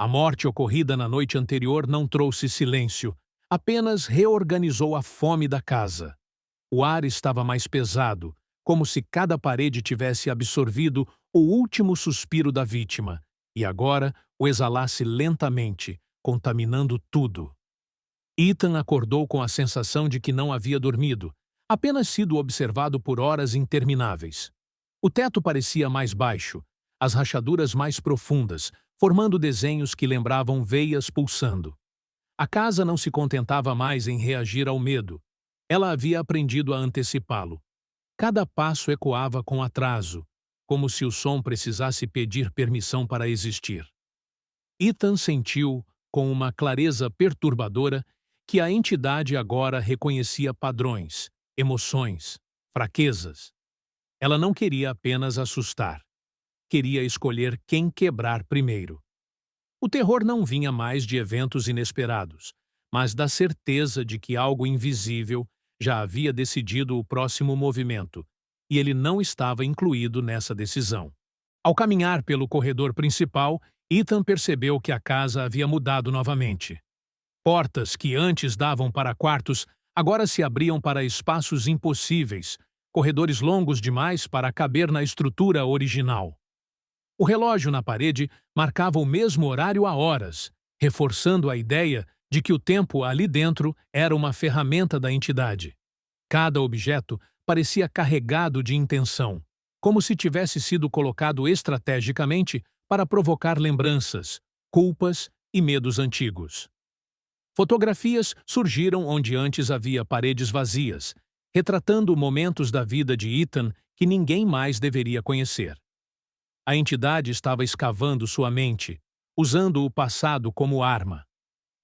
A morte ocorrida na noite anterior não trouxe silêncio, apenas reorganizou a fome da casa. O ar estava mais pesado, como se cada parede tivesse absorvido o último suspiro da vítima, e agora o exalasse lentamente, contaminando tudo. Ethan acordou com a sensação de que não havia dormido, apenas sido observado por horas intermináveis. O teto parecia mais baixo, as rachaduras mais profundas, formando desenhos que lembravam veias pulsando. A casa não se contentava mais em reagir ao medo. Ela havia aprendido a antecipá-lo. Cada passo ecoava com atraso, como se o som precisasse pedir permissão para existir. Ethan sentiu, com uma clareza perturbadora, que a entidade agora reconhecia padrões, emoções, fraquezas. Ela não queria apenas assustar. Queria escolher quem quebrar primeiro. O terror não vinha mais de eventos inesperados, mas da certeza de que algo invisível já havia decidido o próximo movimento, e ele não estava incluído nessa decisão. Ao caminhar pelo corredor principal, Ethan percebeu que a casa havia mudado novamente. Portas que antes davam para quartos agora se abriam para espaços impossíveis, corredores longos demais para caber na estrutura original. O relógio na parede marcava o mesmo horário há horas, reforçando a ideia de que o tempo ali dentro era uma ferramenta da entidade. Cada objeto parecia carregado de intenção, como se tivesse sido colocado estrategicamente para provocar lembranças, culpas e medos antigos. Fotografias surgiram onde antes havia paredes vazias, retratando momentos da vida de Ethan que ninguém mais deveria conhecer. A entidade estava escavando sua mente, usando o passado como arma.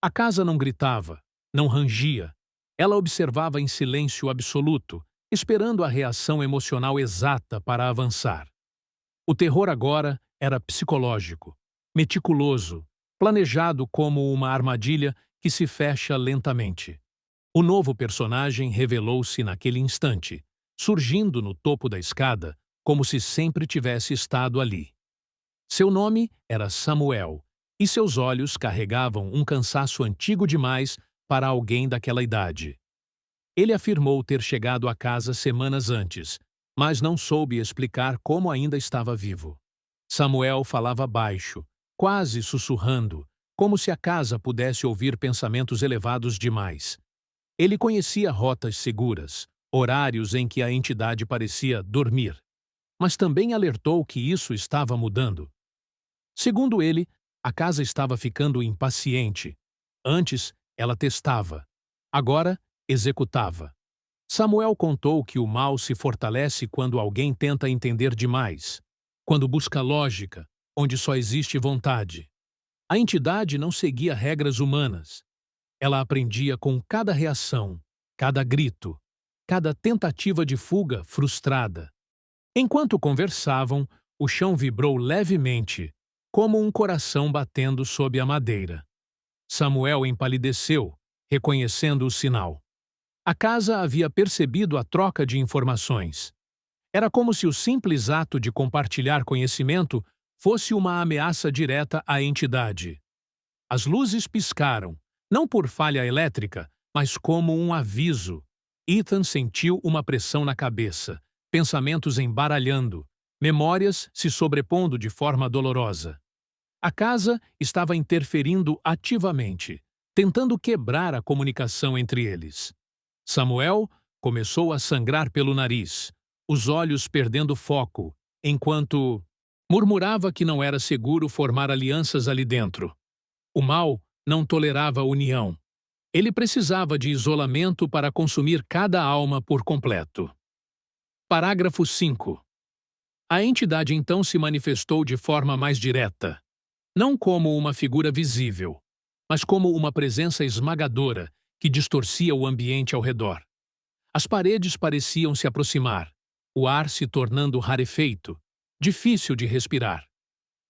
A casa não gritava, não rangia. Ela observava em silêncio absoluto, esperando a reação emocional exata para avançar. O terror agora era psicológico, meticuloso, planejado como uma armadilha que se fecha lentamente. O novo personagem revelou-se naquele instante, surgindo no topo da escada, como se sempre tivesse estado ali. Seu nome era Samuel, e seus olhos carregavam um cansaço antigo demais para alguém daquela idade. Ele afirmou ter chegado à casa semanas antes, mas não soube explicar como ainda estava vivo. Samuel falava baixo, quase sussurrando, como se a casa pudesse ouvir pensamentos elevados demais. Ele conhecia rotas seguras, horários em que a entidade parecia dormir, mas também alertou que isso estava mudando. Segundo ele, a casa estava ficando impaciente. Antes, ela testava. Agora, executava. Samuel contou que o mal se fortalece quando alguém tenta entender demais, quando busca lógica, onde só existe vontade. A entidade não seguia regras humanas. Ela aprendia com cada reação, cada grito, cada tentativa de fuga frustrada. Enquanto conversavam, o chão vibrou levemente, como um coração batendo sob a madeira. Samuel empalideceu, reconhecendo o sinal. A casa havia percebido a troca de informações. Era como se o simples ato de compartilhar conhecimento fosse uma ameaça direta à entidade. As luzes piscaram, não por falha elétrica, mas como um aviso. Ethan sentiu uma pressão na cabeça, pensamentos embaralhando, memórias se sobrepondo de forma dolorosa. A casa estava interferindo ativamente, tentando quebrar a comunicação entre eles. Samuel começou a sangrar pelo nariz, os olhos perdendo foco, enquanto murmurava que não era seguro formar alianças ali dentro. O mal não tolerava união. Ele precisava de isolamento para consumir cada alma por completo. Parágrafo 5. A entidade então se manifestou de forma mais direta, não como uma figura visível, mas como uma presença esmagadora que distorcia o ambiente ao redor. As paredes pareciam se aproximar, o ar se tornando rarefeito, difícil de respirar.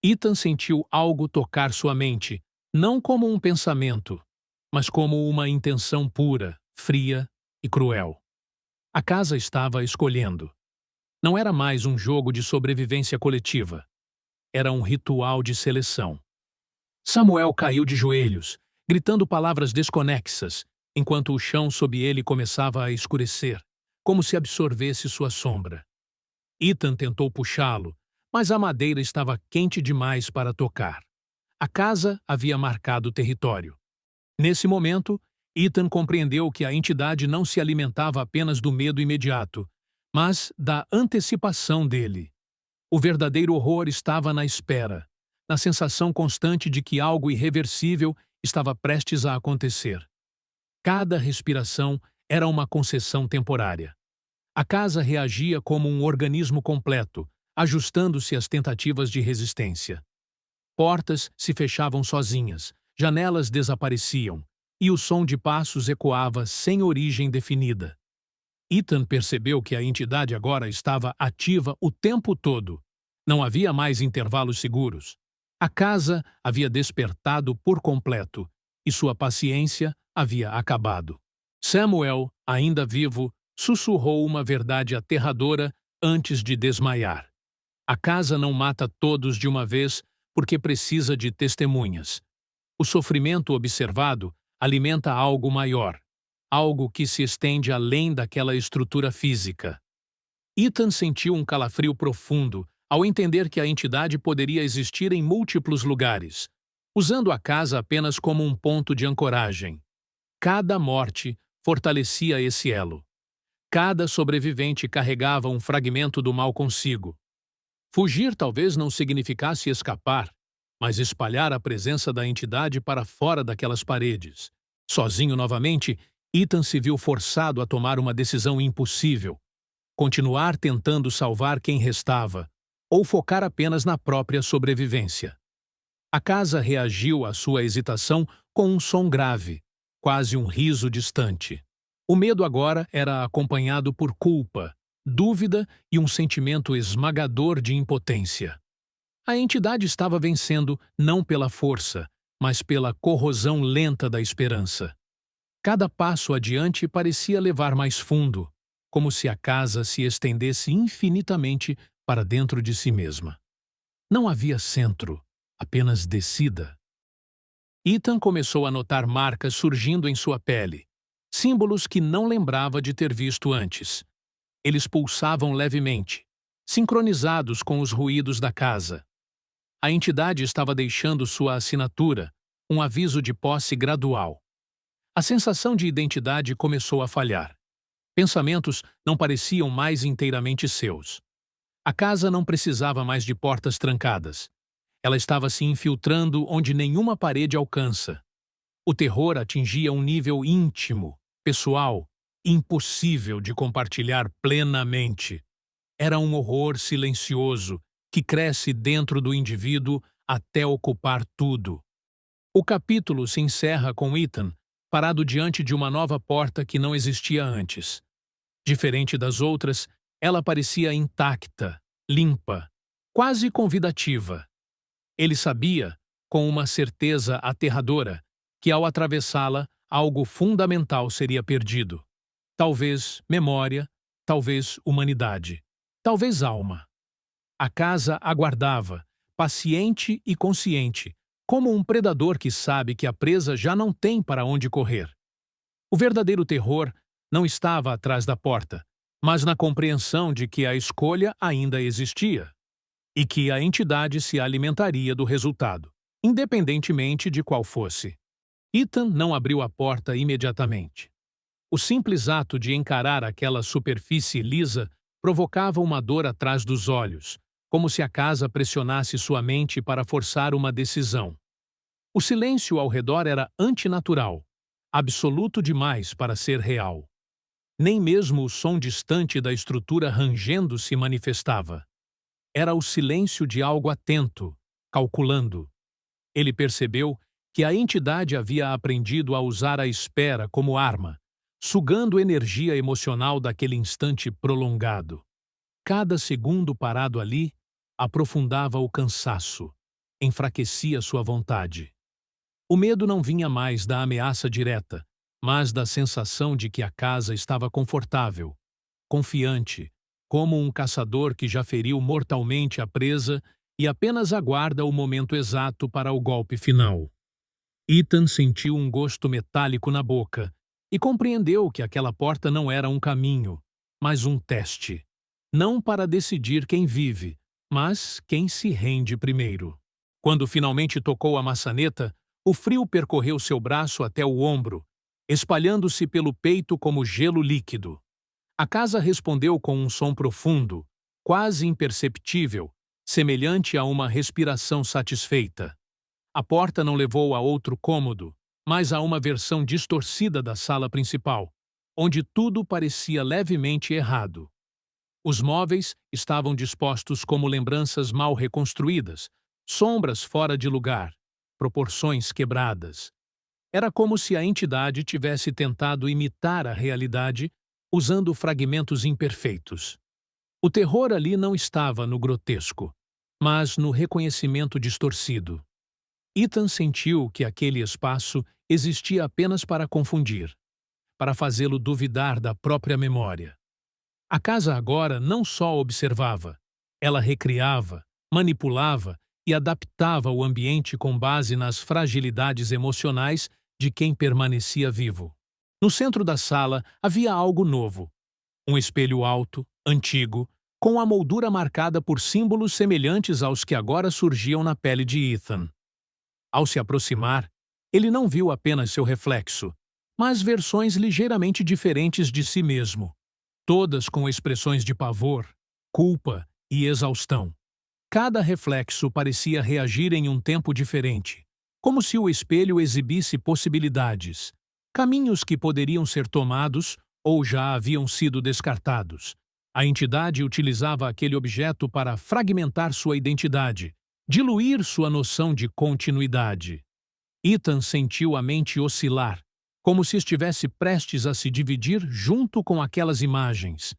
Ethan sentiu algo tocar sua mente, não como um pensamento, mas como uma intenção pura, fria e cruel. A casa estava escolhendo. Não era mais um jogo de sobrevivência coletiva. Era um ritual de seleção. Samuel caiu de joelhos, gritando palavras desconexas, enquanto o chão sob ele começava a escurecer, como se absorvesse sua sombra. Ethan tentou puxá-lo, mas a madeira estava quente demais para tocar. A casa havia marcado território. Nesse momento, Ethan compreendeu que a entidade não se alimentava apenas do medo imediato, mas da antecipação dele. O verdadeiro horror estava na espera, na sensação constante de que algo irreversível estava prestes a acontecer. Cada respiração era uma concessão temporária. A casa reagia como um organismo completo, ajustando-se às tentativas de resistência. Portas se fechavam sozinhas, janelas desapareciam, e o som de passos ecoava sem origem definida. Ethan percebeu que a entidade agora estava ativa o tempo todo. Não havia mais intervalos seguros. A casa havia despertado por completo, e sua paciência havia acabado. Samuel, ainda vivo, sussurrou uma verdade aterradora antes de desmaiar. A casa não mata todos de uma vez porque precisa de testemunhas. O sofrimento observado alimenta algo maior, algo que se estende além daquela estrutura física. Ethan sentiu um calafrio profundo ao entender que a entidade poderia existir em múltiplos lugares, usando a casa apenas como um ponto de ancoragem. Cada morte fortalecia esse elo. Cada sobrevivente carregava um fragmento do mal consigo. Fugir talvez não significasse escapar, mas espalhar a presença da entidade para fora daquelas paredes. Sozinho novamente, Ethan se viu forçado a tomar uma decisão impossível: continuar tentando salvar quem restava, ou focar apenas na própria sobrevivência. A casa reagiu à sua hesitação com um som grave, quase um riso distante. O medo agora era acompanhado por culpa, dúvida e um sentimento esmagador de impotência. A entidade estava vencendo não pela força, mas pela corrosão lenta da esperança. Cada passo adiante parecia levar mais fundo, como se a casa se estendesse infinitamente para dentro de si mesma. Não havia centro, apenas descida. Ethan começou a notar marcas surgindo em sua pele, símbolos que não lembrava de ter visto antes. Eles pulsavam levemente, sincronizados com os ruídos da casa. A entidade estava deixando sua assinatura, um aviso de posse gradual. A sensação de identidade começou a falhar. Pensamentos não pareciam mais inteiramente seus. A casa não precisava mais de portas trancadas. Ela estava se infiltrando onde nenhuma parede alcança. O terror atingia um nível íntimo, pessoal, impossível de compartilhar plenamente. Era um horror silencioso que cresce dentro do indivíduo até ocupar tudo. O capítulo se encerra com Ethan parado diante de uma nova porta que não existia antes. Diferente das outras, ela parecia intacta, limpa, quase convidativa. Ele sabia, com uma certeza aterradora, que ao atravessá-la, algo fundamental seria perdido. Talvez memória, talvez humanidade, talvez alma. A casa aguardava, paciente e consciente, como um predador que sabe que a presa já não tem para onde correr. O verdadeiro terror não estava atrás da porta, mas na compreensão de que a escolha ainda existia e que a entidade se alimentaria do resultado, independentemente de qual fosse. Ethan não abriu a porta imediatamente. O simples ato de encarar aquela superfície lisa provocava uma dor atrás dos olhos, como se a casa pressionasse sua mente para forçar uma decisão. O silêncio ao redor era antinatural, absoluto demais para ser real. Nem mesmo o som distante da estrutura rangendo se manifestava. Era o silêncio de algo atento, calculando. Ele percebeu que a entidade havia aprendido a usar a espera como arma, sugando energia emocional daquele instante prolongado. Cada segundo parado ali aprofundava o cansaço, enfraquecia sua vontade. O medo não vinha mais da ameaça direta, mas da sensação de que a casa estava confortável, confiante, como um caçador que já feriu mortalmente a presa e apenas aguarda o momento exato para o golpe final. Ethan sentiu um gosto metálico na boca e compreendeu que aquela porta não era um caminho, mas um teste. Não para decidir quem vive, mas quem se rende primeiro. Quando finalmente tocou a maçaneta, o frio percorreu seu braço até o ombro, espalhando-se pelo peito como gelo líquido. A casa respondeu com um som profundo, quase imperceptível, semelhante a uma respiração satisfeita. A porta não levou a outro cômodo, mas a uma versão distorcida da sala principal, onde tudo parecia levemente errado. Os móveis estavam dispostos como lembranças mal reconstruídas, sombras fora de lugar, proporções quebradas. Era como se a entidade tivesse tentado imitar a realidade usando fragmentos imperfeitos. O terror ali não estava no grotesco, mas no reconhecimento distorcido. Ethan sentiu que aquele espaço existia apenas para confundir, para fazê-lo duvidar da própria memória. A casa agora não só observava, ela recriava, manipulava e adaptava o ambiente com base nas fragilidades emocionais de quem permanecia vivo. No centro da sala havia algo novo. Um espelho alto, antigo, com a moldura marcada por símbolos semelhantes aos que agora surgiam na pele de Ethan. Ao se aproximar, ele não viu apenas seu reflexo, mas versões ligeiramente diferentes de si mesmo, todas com expressões de pavor, culpa e exaustão. Cada reflexo parecia reagir em um tempo diferente, como se o espelho exibisse possibilidades, caminhos que poderiam ser tomados ou já haviam sido descartados. A entidade utilizava aquele objeto para fragmentar sua identidade, diluir sua noção de continuidade. Ethan sentiu a mente oscilar, como se estivesse prestes a se dividir junto com aquelas imagens.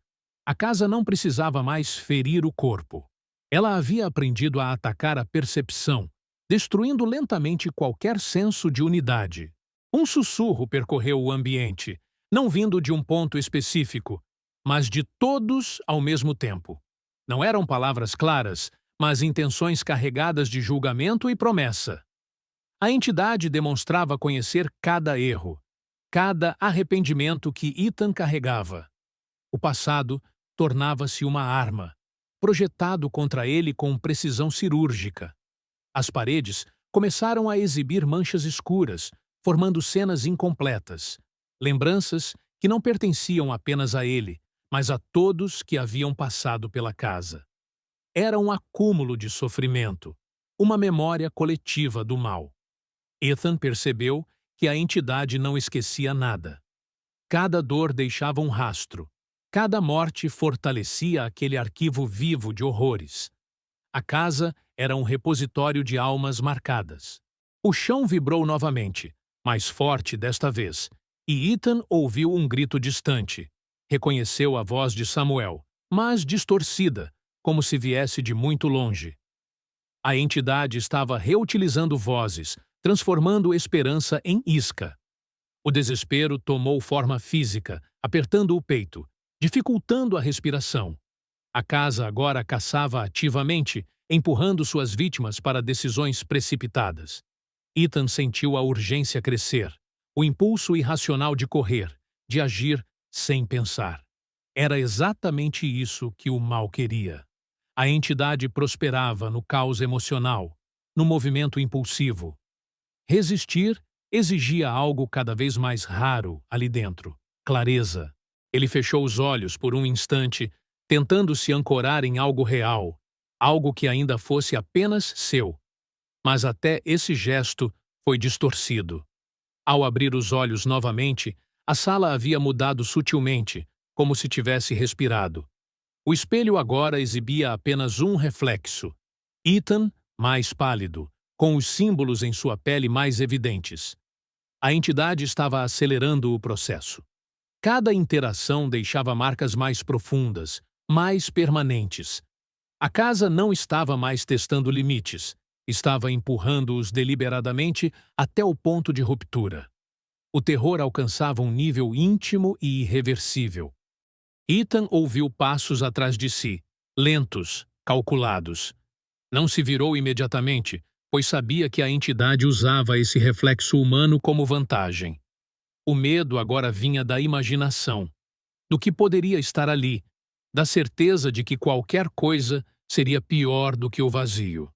A casa não precisava mais ferir o corpo. Ela havia aprendido a atacar a percepção, destruindo lentamente qualquer senso de unidade. Um sussurro percorreu o ambiente, não vindo de um ponto específico, mas de todos ao mesmo tempo. Não eram palavras claras, mas intenções carregadas de julgamento e promessa. A entidade demonstrava conhecer cada erro, cada arrependimento que Ethan carregava. O passado tornava-se uma arma, projetado contra ele com precisão cirúrgica. As paredes começaram a exibir manchas escuras, formando cenas incompletas, lembranças que não pertenciam apenas a ele, mas a todos que haviam passado pela casa. Era um acúmulo de sofrimento, uma memória coletiva do mal. Ethan percebeu que a entidade não esquecia nada. Cada dor deixava um rastro, cada morte fortalecia aquele arquivo vivo de horrores. A casa era um repositório de almas marcadas. O chão vibrou novamente, mais forte desta vez, e Ethan ouviu um grito distante. Reconheceu a voz de Samuel, mas distorcida, como se viesse de muito longe. A entidade estava reutilizando vozes, transformando esperança em isca. O desespero tomou forma física, apertando o peito, dificultando a respiração. A casa agora caçava ativamente, empurrando suas vítimas para decisões precipitadas. Ethan sentiu a urgência crescer, o impulso irracional de correr, de agir sem pensar. Era exatamente isso que o mal queria. A entidade prosperava no caos emocional, no movimento impulsivo. Resistir exigia algo cada vez mais raro ali dentro: clareza. Ele fechou os olhos por um instante, tentando se ancorar em algo real, algo que ainda fosse apenas seu. Mas até esse gesto foi distorcido. Ao abrir os olhos novamente, a sala havia mudado sutilmente, como se tivesse respirado. O espelho agora exibia apenas um reflexo. Ethan, mais pálido, com os símbolos em sua pele mais evidentes. A entidade estava acelerando o processo. Cada interação deixava marcas mais profundas, mais permanentes. A casa não estava mais testando limites, estava empurrando-os deliberadamente até o ponto de ruptura. O terror alcançava um nível íntimo e irreversível. Ethan ouviu passos atrás de si, lentos, calculados. Não se virou imediatamente, pois sabia que a entidade usava esse reflexo humano como vantagem. O medo agora vinha da imaginação, do que poderia estar ali, da certeza de que qualquer coisa seria pior do que o vazio.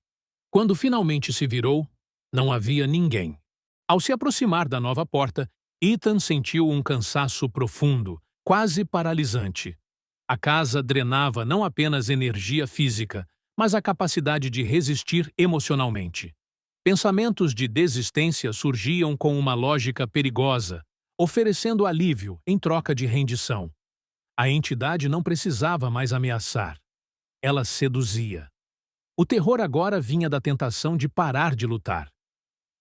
Quando finalmente se virou, não havia ninguém. Ao se aproximar da nova porta, Ethan sentiu um cansaço profundo, quase paralisante. A casa drenava não apenas energia física, mas a capacidade de resistir emocionalmente. Pensamentos de desistência surgiam com uma lógica perigosa, oferecendo alívio em troca de rendição. A entidade não precisava mais ameaçar. Ela seduzia. O terror agora vinha da tentação de parar de lutar.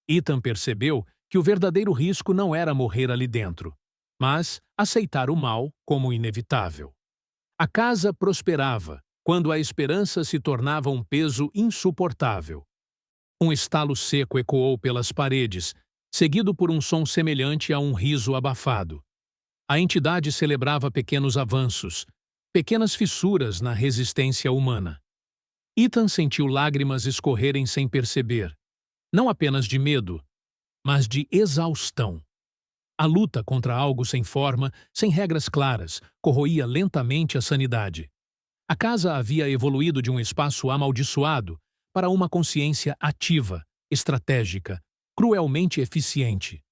Ethan percebeu que o verdadeiro risco não era morrer ali dentro, mas aceitar o mal como inevitável. A casa prosperava quando a esperança se tornava um peso insuportável. Um estalo seco ecoou pelas paredes, seguido por um som semelhante a um riso abafado. A entidade celebrava pequenos avanços, pequenas fissuras na resistência humana. Ethan sentiu lágrimas escorrerem sem perceber, não apenas de medo, mas de exaustão. A luta contra algo sem forma, sem regras claras, corroía lentamente a sanidade. A casa havia evoluído de um espaço amaldiçoado para uma consciência ativa, estratégica, cruelmente eficiente.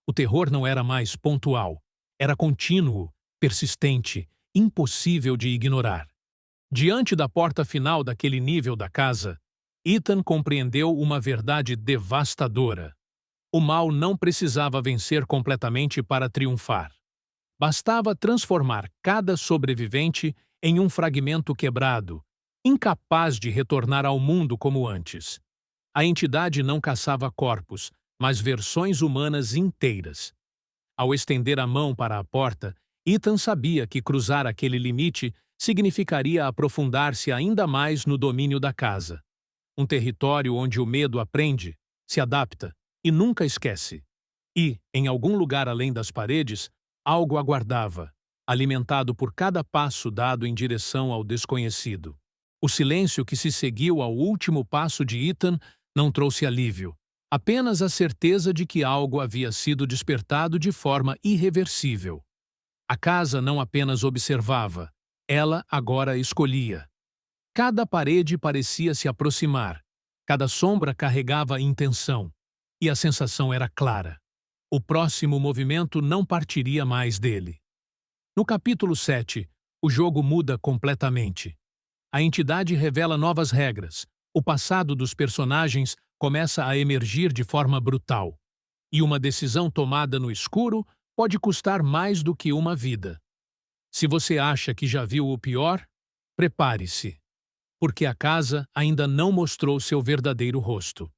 O terror não era mais pontual, era contínuo, persistente, impossível de ignorar. Diante da porta final daquele nível da casa, Ethan compreendeu uma verdade devastadora. O mal não precisava vencer completamente para triunfar. Bastava transformar cada sobrevivente em um fragmento quebrado, incapaz de retornar ao mundo como antes. A entidade não caçava corpos, mas versões humanas inteiras. Ao estender a mão para a porta, Ethan sabia que cruzar aquele limite significaria aprofundar-se ainda mais no domínio da casa. Um território onde o medo aprende, se adapta e nunca esquece. E, em algum lugar além das paredes, algo aguardava, alimentado por cada passo dado em direção ao desconhecido. O silêncio que se seguiu ao último passo de Ethan não trouxe alívio, apenas a certeza de que algo havia sido despertado de forma irreversível. A casa não apenas observava, ela agora escolhia. Cada parede parecia se aproximar, cada sombra carregava intenção, e a sensação era clara. O próximo movimento não partiria mais dele. No capítulo 7, o jogo muda completamente. A entidade revela novas regras, o passado dos personagens começa a emergir de forma brutal, e uma decisão tomada no escuro pode custar mais do que uma vida. Se você acha que já viu o pior, prepare-se, porque a casa ainda não mostrou seu verdadeiro rosto.